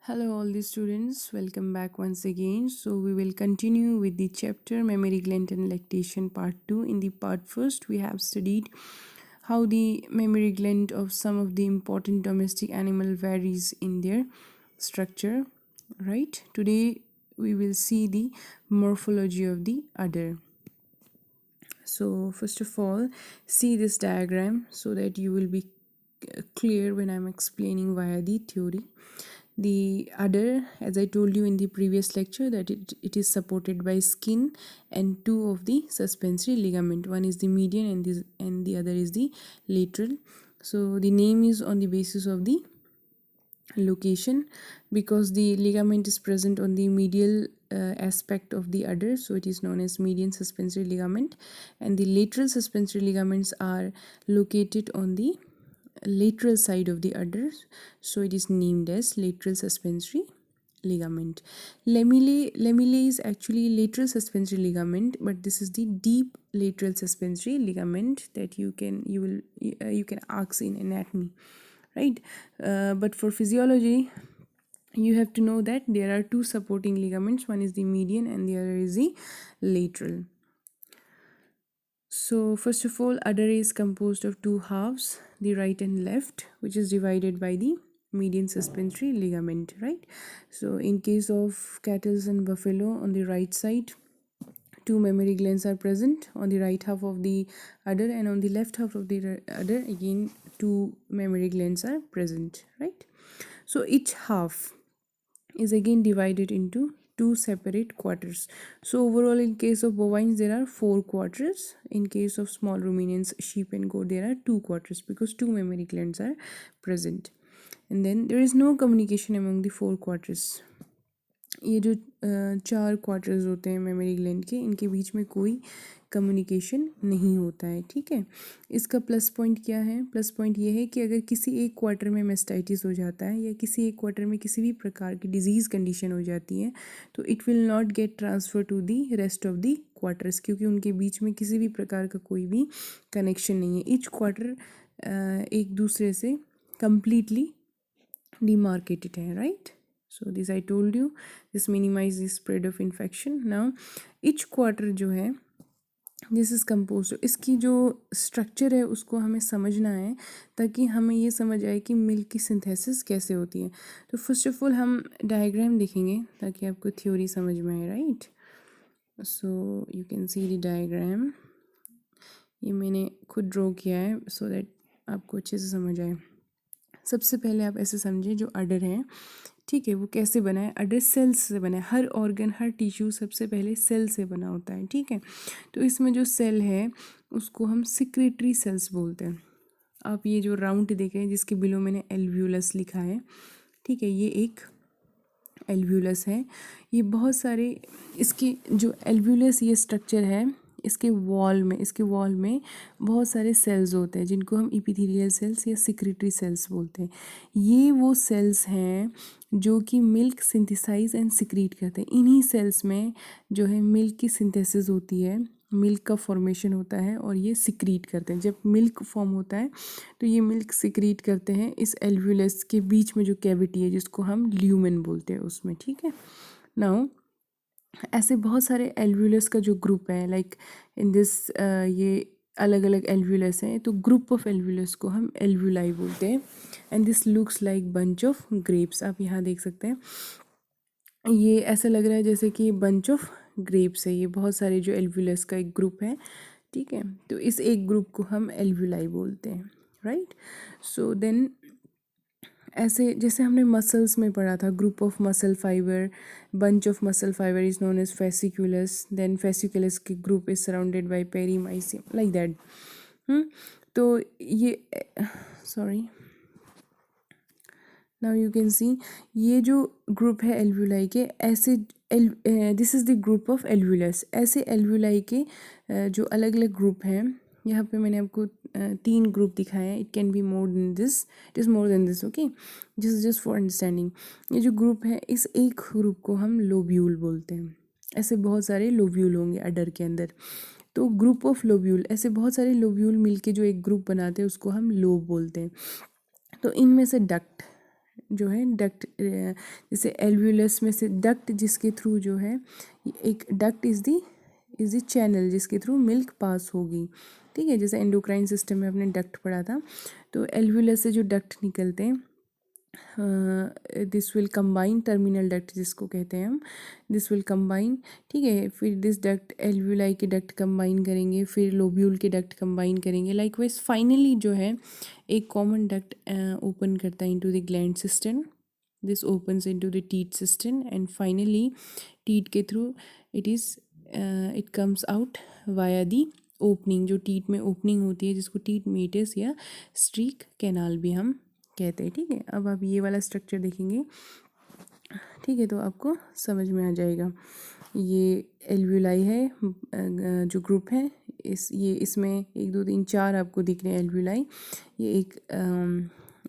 Hello, all the students. Welcome back once again. So, we will continue with the chapter Mammary Gland and Lactation Part 2. In the part first, we have studied how the mammary gland of some of the important domestic animal varies in their structure. Right? Today, we will see the morphology of the udder. So, first of all, see this diagram so that you will be clear when I'm explaining via the theory. The udder, as I told you in the previous lecture, that it is supported by skin and two of the suspensory ligament. One is the median and the other is the lateral. So the name is on the basis of the location, because the ligament is present on the medial aspect of the udder, so it is known as median suspensory ligament, and the lateral suspensory ligaments are located on the lateral side of the udder, so it is named as lateral suspensory ligament. Lamellae is actually lateral suspensory ligament, but this is the deep lateral suspensory ligament that you can ask in anatomy, right? But for physiology, you have to know that there are two supporting ligaments. One is the median and the other is the lateral. So first of all, udder is composed of two halves, the right and left, which is divided by the median suspensory ligament, right? So in case of cattle and buffalo, on the right side, two mammary glands are present on the right half of the udder, and on the left half of the udder again two mammary glands are present, right? So each half is again divided into two separate quarters. So overall, in case of bovines there are 4 quarters. In case of small ruminants, sheep and goat, there are 2 quarters, because two mammary glands are present. And then there is no communication among the 4 quarters. ये जो 4 quarters होते हैं memory gland के, इनके बीच में कोई communication नहीं होता है, ठीक है। इसका प्लस पॉइंट क्या है? प्लस पॉइंट ये है कि अगर किसी एक क्वार्टर में मेस्टाइटिस हो जाता है या किसी एक क्वार्टर में किसी भी प्रकार की डिजीज़ कंडीशन हो जाती है, तो it will not get transfer to the rest of the quarters, क्योंकि उनके बीच में किसी भी प्रकार का कोई भी कनेक्शन नहीं है। ईच क्वार्टर एक दूसरे से कम्प्लीटली demarcated है, right? So this I told you, this minimize the spread of infection. Now each quarter जो है, दिस इज़ कम्पोज, इसकी जो स्ट्रक्चर है उसको हमें समझना है, ताकि हमें ये समझ आए कि मिल्क की सिंथेसिस कैसे होती है। तो फर्स्ट ऑफ ऑल हम डायग्राम देखेंगे ताकि आपको थ्योरी समझ में आए, right? So you can see the diagram, ये मैंने खुद ड्रॉ किया है सो दैट आपको अच्छे से समझ आए। सबसे पहले आप ऐसे समझें, जो अडर है, ठीक है, वो कैसे बना है? अडर सेल्स से बना है। हर ऑर्गन, हर टिश्यू सबसे पहले सेल से बना होता है, ठीक है। तो इसमें जो सेल है उसको हम सिक्रेटरी सेल्स बोलते हैं। आप ये जो राउंड देखें जिसके बिलो मैंने एल्व्यूलस लिखा है, ठीक है, ये एक एल्व्यूलस है। ये बहुत सारे, इसकी जो एल्व्यूलस ये स्ट्रक्चर है, इसके वॉल में बहुत सारे सेल्स होते हैं जिनको हम इपिथेलियल सेल्स या सिक्रेटरी सेल्स बोलते हैं। ये वो सेल्स हैं जो कि मिल्क सिंथेसाइज एंड सिक्रीट करते हैं। इन्हीं सेल्स में जो है मिल्क की सिंथेसिस होती है, मिल्क का फॉर्मेशन होता है, और ये सिक्रीट करते हैं। जब मिल्क फॉर्म होता है तो ये मिल्क सिक्रीट करते हैं इस एल्व्यूलस के बीच में जो कैविटी है, जिसको हम ल्यूमेन बोलते हैं, उसमें, ठीक है। नाउ ऐसे बहुत सारे एल्व्यूलस का जो ग्रुप है, लाइक इन दिस, ये अलग अलग एल्व्यूलस हैं, तो ग्रुप ऑफ एल्व्यूलस को हम एल्व्यूलाई बोलते हैं। And this looks like bunch of grapes. आप यहाँ देख सकते हैं, ये ऐसा लग रहा है जैसे कि बंच ऑफ ग्रेप्स है। ये बहुत सारे जो एल्व्यूलस का एक ग्रुप है, ठीक है। तो इस एक ग्रुप को हम एल्व्यूलाई बोलते हैं, राइट। सो देन ऐसे जैसे हमने मसल्स में पढ़ा था, group of muscle fibre, bunch of muscle fibre is known as fasciculus, then fasciculus की group is surrounded by perimysium, like that. तो ये sorry, now you can see, ये जो ग्रुप है एल्व्यूलाई के, ऐसे this is the group of alveolus. ऐसे alveoli के जो अलग अलग ग्रुप हैं, यहाँ पे मैंने आपको 3 ग्रुप दिखाए हैं। It can be more than this, it is more than this, okay, this is just for understanding. ये जो ग्रुप है, इस एक ग्रुप को हम लोब्यूल बोलते हैं। ऐसे बहुत सारे लोब्यूल होंगे अडर के अंदर, तो ग्रुप ऑफ लोब्यूल, ऐसे बहुत सारे लोब्यूल मिलके जो एक ग्रुप बनाते हैं उसको हम लोब बोलते हैं। तो इनमें से डक्ट, जो है डक्ट, जैसे एल्व्यूलस में से डक्ट जिसके थ्रू जो है, एक डक्ट इज़ द चैनल जिसके थ्रू मिल्क पास होगी, ठीक है। जैसे एंडोक्राइन सिस्टम में आपने डक्ट पढ़ा था, तो एल्व्यूलस से जो डक्ट निकलते हैं, this will combine, terminal duct जिसको कहते हैं हम, दिस विल कंबाइन, ठीक है। फिर दिस डक्ट एल्व्यूलाई के डक्ट कंबाइन करेंगे, फिर लोब्यूल के डक्ट कंबाइन करेंगे। लाइकवाइज फाइनली जो है एक कॉमन डक्ट ओपन करता है into the gland system, this opens into the teeth system, and finally teeth के through it comes out via the opening, जो टीथ में ओपनिंग होती है जिसको टीथ मेटस या स्ट्रीक कैनाल भी हम कहते हैं, ठीक है। अब आप ये वाला स्ट्रक्चर देखेंगे, ठीक है, तो आपको समझ में आ जाएगा। ये एल्व्यूलाई है, जो ग्रुप है, इसमें 1 2 3 4 आपको दिख रहे हैं एल्व्यूलाई। ये एक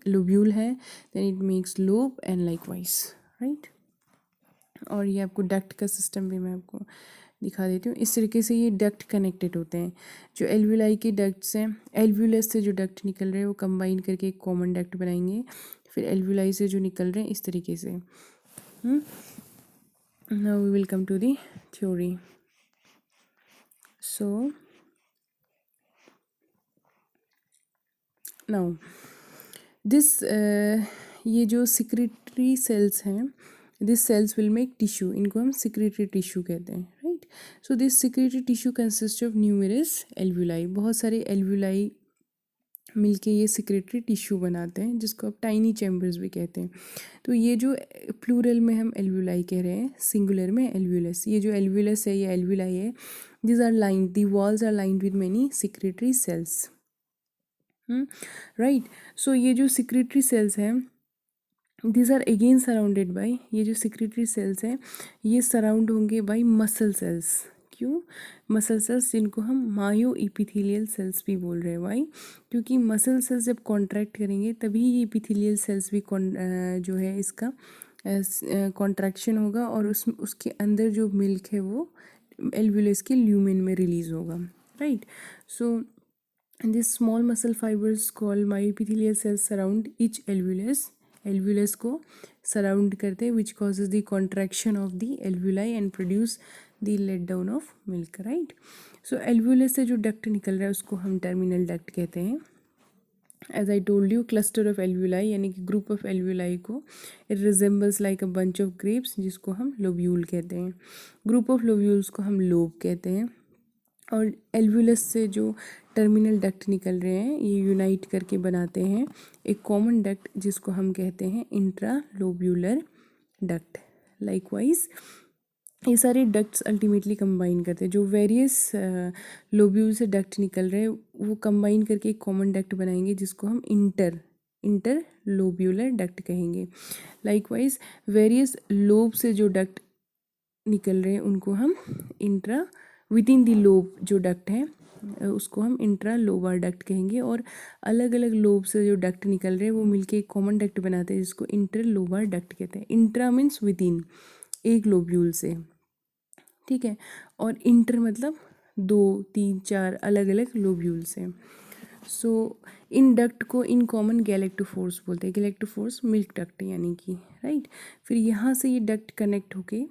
लोब्यूल है, then it makes lobe and likewise, right. और ये आपको डक्ट का सिस्टम भी मैं आपको दिखा देती हूँ। इस तरीके से ये डक्ट कनेक्टेड होते हैं। जो एल्व्यूलाई के डक्ट्स हैं, एल्व्यूलस से जो डक्ट निकल रहे हैं वो कंबाइन करके एक कॉमन डक्ट बनाएंगे, फिर एल्व्यूलाई से जो निकल रहे हैं इस तरीके से। Now we will come to the theory. So now this, ये जो सिक्रेटरी सेल्स हैं, this cells will make tissue, इनको हम सिक्रेटरी टिश्यू कहते हैं, right. So this secretary tissue consist of numerous alveoli, बहुत सारे एल्व्यूलाई मिलके ये सिक्रेटरी टिश्यू बनाते हैं, जिसको आप टाइनी चैम्बर्स भी कहते हैं। तो ये जो प्लूरल में हम एल्व्यूलाई कह रहे हैं, सिंगुलर में एल्व्यूलस, ये जो एल्व्यूलस है, ये एल्व्यूलाई है, this are lined, the walls are lined with many secretory cells, right. So ये जो सिक्रेटरी सेल्स हैं, this are again surrounded by, ये जो सिक्रेटरी सेल्स हैं ये सराउंड होंगे बाय मसल सेल्स। क्यों? मसल सेल्स, जिनको हम मायो इपिथेलियल सेल्स भी बोल रहे हैं। वाई? क्योंकि मसल सेल्स जब कॉन्ट्रैक्ट करेंगे तभी ये इपिथेलियल सेल्स भी जो है इसका कॉन्ट्रैक्शन होगा, और उसके अंदर जो मिल्क है वो एल्व्यूलस के ल्यूमेन में रिलीज होगा, right. So this small muscle fibres called myoepithelial cells surround each alveolus, alveolus को सराउंड करते हैं, which causes the contraction of the alveoli and produce the let down of milk, right. So alveolus से जो duct निकल रहा है उसको हम टर्मिनल डक्ट कहते हैं। As I told you, cluster of alveoli यानी कि ग्रुप ऑफ एल्व्यूलाई को it resembles like a bunch of grapes, जिसको हम लोब्यूल कहते हैं। ग्रुप ऑफ लोब्यूल्स को हम लोब कहते हैं। और एल्व्यूलस से जो टर्मिनल डक्ट निकल रहे हैं ये यूनाइट करके बनाते हैं एक कॉमन डक्ट, जिसको हम कहते हैं इंट्रालोब्यूलर डक्ट। लाइकवाइज ये सारे डक्ट्स अल्टीमेटली कंबाइन करते हैं, जो वेरियस लोब्यूल से डक्ट निकल रहे हैं वो कंबाइन करके एक कॉमन डक्ट बनाएंगे, जिसको हम इंटरलोब्यूलर डक्ट कहेंगे। लाइकवाइज वेरियस लोब से जो डक्ट निकल रहे हैं उनको हम विद इन दी लोब जो डक्ट है उसको हम इंट्रा लोबार डक्ट कहेंगे, और अलग अलग लोब से जो डक्ट निकल रहे हैं वो मिलके एक कॉमन डक्ट बनाते हैं, जिसको इंटर लोबार डक्ट कहते हैं। इंट्रा मीन्स विद इन, एक लोब्यूल से, ठीक है, और इंटर मतलब 2 3 4 अलग अलग लोब्यूल से। सो इन डक्ट को इन कॉमन गैलेक्टोफोर्स बोलते हैं, गैलेक्टोफोर्स मिल्क डक्ट यानी कि, राइट। फिर यहाँ से ये डक्ट कनेक्ट होके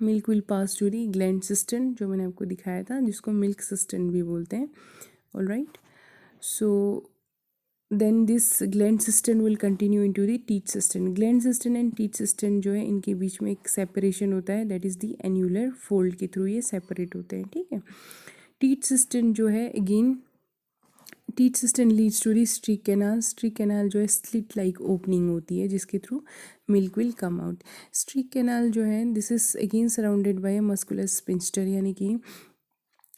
milk will pass to the gland system, जो मैंने आपको दिखाया था, जिसको मिल्क सिस्टम भी बोलते हैं, all right. So then this gland system will continue into the teat system. Gland system and teat system जो है इनके बीच में एक सेपरेशन होता है, that is the annular fold के थ्रू ये सेपरेट होते हैं, ठीक है। टीथ सिस्टम जो है again, teat system leads to the streak canal. Streak canal जो है स्लिट लाइक ओपनिंग होती है जिसके through milk will come out. Streak canal जो है this is again surrounded bye a muscular sphincter, यानी कि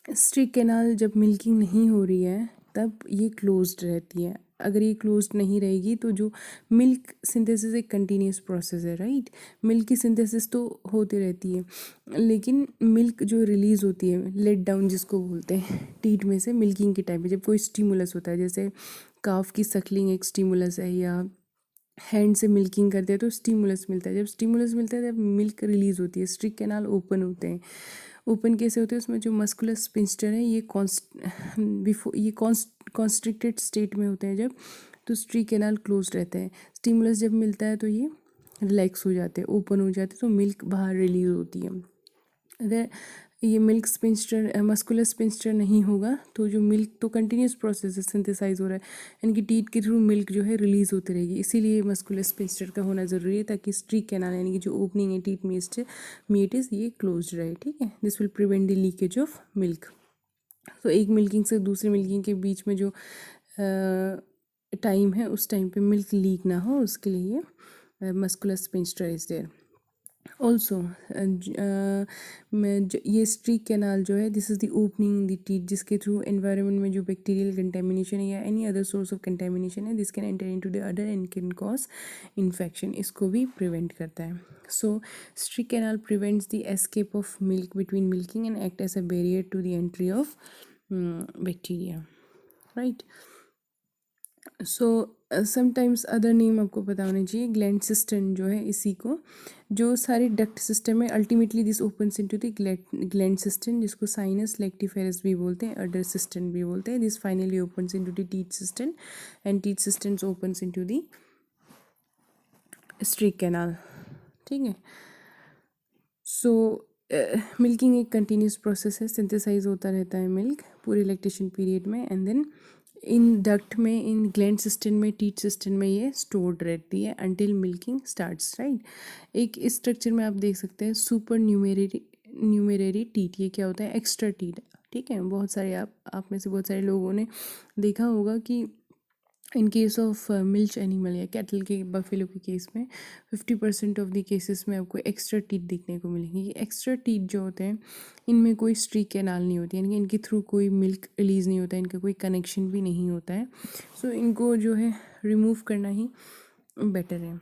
स्ट्रीक कैनाल जब मिल्किंग नहीं हो रही है तब ये क्लोज्ड रहती है। अगर ये क्लोज्ड नहीं रहेगी तो जो मिल्क सिंथेसिस एक कंटिन्यूस प्रोसेस है, राइट। मिल्क की सिंथेसिस तो होती रहती है, लेकिन मिल्क जो रिलीज़ होती है, लेट डाउन जिसको बोलते हैं, टीट में से मिल्किंग के टाइम पे जब कोई स्टिमुलस होता है, जैसे काफ की सकलिंग एक स्टिमुलस है, या हैंड से मिल्किंग करते हैं तो स्टिमुलस मिलता है। जब स्टिमुलस मिलता है तब मिल्क रिलीज़ होती है, स्ट्रीक कैनाल ओपन होते हैं। ओपन कैसे होते हैं? उसमें जो मस्कुलर स्पिंस्टर है ये कॉन्स्ट्रिक्टेड स्टेट में होते हैं जब, तो स्ट्री कैनाल क्लोज रहता है। स्टिमुलस जब मिलता है तो ये रिलैक्स हो जाते हैं, ओपन हो जाते हैं, तो मिल्क बाहर रिलीज होती है। अगर ये मिल्क स्पिंस्टर मस्कुलर स्पिंस्टर नहीं होगा तो जो मिल्क तो कंटिन्यूस प्रोसेस है, सिंथेसाइज हो रहा है, यानी कि टीथ के थ्रू मिल्क जो है रिलीज होती रहेगी। इसीलिए मस्कुलर स्पिंस्टर का होना ज़रूरी है, ताकि स्ट्रीक कैनाल यानी कि जो ओपनिंग है टीथ मीटिस ये क्लोज रहे। ठीक है, this will prevent the leakage of milk. तो एक मिल्किंग से दूसरी मिल्किंग के बीच में जो टाइम है, उस टाइम पे मिल्क लीक ना हो, उसके लिए muscular sphincter is there. Also ये स्ट्रीक कैनाल जो है, this is the opening in the teat, जिसके थ्रू एनवायरनमेंट में जो बैक्टीरियल कंटेमिनेशन है या any other source of contamination है, this can enter into the udder and can cause infection, इसको भी प्रिवेंट करता है। So streak canal prevents the escape of milk between milking and act as a barrier to the entry of bacteria, right. So sometimes other name आपको पता होना चाहिए। Gland system जो है, इसी को जो सारे डक्ट सिस्टम है, ultimately this opens into the gland system, जिसको साइनस लेक्टिफेरस भी बोलते हैं, अडर सिस्टम भी बोलते हैं। This finally opens into the teeth system and teeth systems opens into the streak canal. ठीक है। सो मिल्किंग एक कंटिन्यूस प्रोसेस है, सिंथेसाइज होता रहता है मिल्क पूरे लैक्टेशन पीरियड में, एंड देन इन डक्ट में, इन ग्लैंड सिस्टम में, टीथ सिस्टम में ये स्टोर्ड रहती है अंटिल मिल्किंग स्टार्ट्स, राइट। एक इस स्ट्रक्चर में आप देख सकते हैं सुपर न्यूमेररी टीथ। ये क्या होता है? Extra teeth. ठीक है, बहुत सारे आप में से बहुत सारे लोगों ने देखा होगा कि in case of milch animal या कैटल के, बफेलो के केस में 50% ऑफ द केसेस में आपको एक्स्ट्रा टीथ देखने को मिलेंगे। ये एक्स्ट्रा टीथ जो होते हैं, इनमें कोई स्ट्रीक कैनाल नहीं होती, यानी कि इनके थ्रू कोई मिल्क रिलीज़ नहीं होता है, इनका कोई कनेक्शन भी नहीं होता है। सो इनको जो है रिमूव करना ही बेटर है।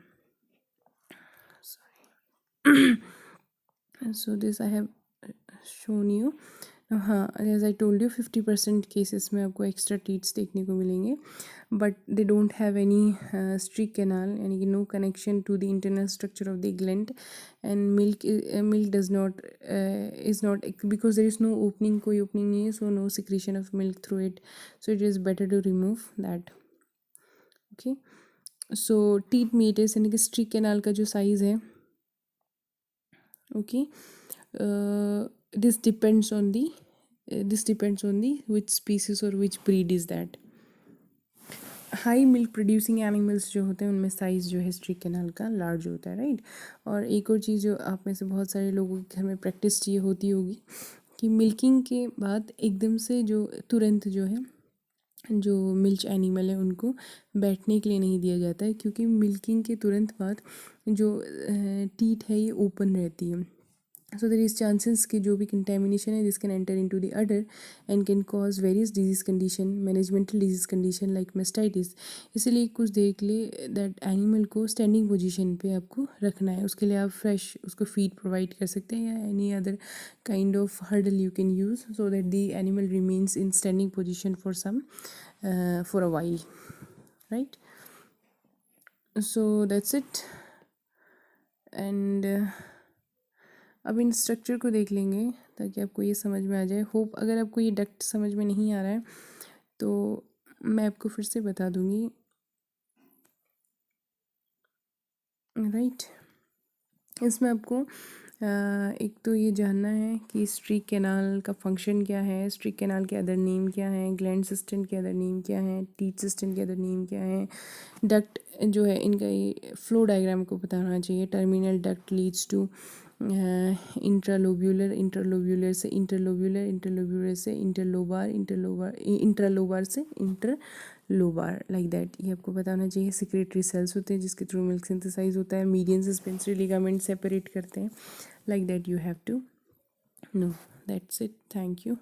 So this I have shown you. हाँ, as I told you 50% cases में आपको एक्स्ट्रा टीथ्स देखने को मिलेंगे, but they don't have any streak canal, यानी कि no connection to the internal structure of the gland, and milk does not is not, because there is no opening, कोई opening नहीं है, so no secretion of milk through it, so it is better to remove that. Okay, so teat meters यानी कि streak canal का जो size है, okay, this depends on the which species or which breed is that. High milk producing animals जो होते हैं, उनमें size जो है स्ट्रीक कैनाल का लार्ज होता है, राइट। और एक और चीज़ जो आप में से बहुत सारे लोगों के घर में प्रैक्टिस ये होती होगी कि मिल्किंग के बाद एकदम से जो तुरंत जो है, जो मिल्च एनिमल है, उनको बैठने के लिए नहीं दिया जाता है, क्योंकि मिल्किंग के तुरंत बाद जो टीथ है ये ओपन रहती है। सो देर इज़ चांसेस कि जो भी कंटेमिनेशन है, this can enter into the udder and can cause various disease condition, managemental disease condition like mastitis. इसीलिए कुछ देर के लिए दैट एनिमल को स्टैंडिंग पोजीशन पे आपको रखना है। उसके लिए आप फ्रेश उसको फीड प्रोवाइड कर सकते हैं, या any other kind of hurdle you can use, so that the animal remains in standing position for a while, right. So that's it. And अब इन स्ट्रक्चर को देख लेंगे ताकि आपको ये समझ में आ जाए। होप अगर आपको ये डक्ट समझ में नहीं आ रहा है तो मैं आपको फिर से बता दूंगी, राइट। इसमें आपको एक तो ये जानना है कि स्ट्रीक कैनाल का फंक्शन क्या है, स्ट्रीक कैनाल के अदर नेम क्या है, ग्लैंड सिस्टम के अदर नेम क्या है, टीथ सिस्टम के अदर नेम क्या है, डक्ट जो है इनका ये फ्लो डायग्राम को पता होना चाहिए। Terminal duct leads to intralobular, interlobular से इंटरलोब्यूलर, इंटरलोब्यूलर से इंटरलोबार, इंट्रालोबार से इंटरलोबार, लाइक दैट। ये आपको पता होना चाहिए। सिक्रेटरी सेल्स होते हैं जिसके थ्रू मिल्क सिंथेसाइज होता है। मीडियन सस्पेंसरी लिगामेंट सेपरेट करते हैं, like that you have to know. That's it, thank you.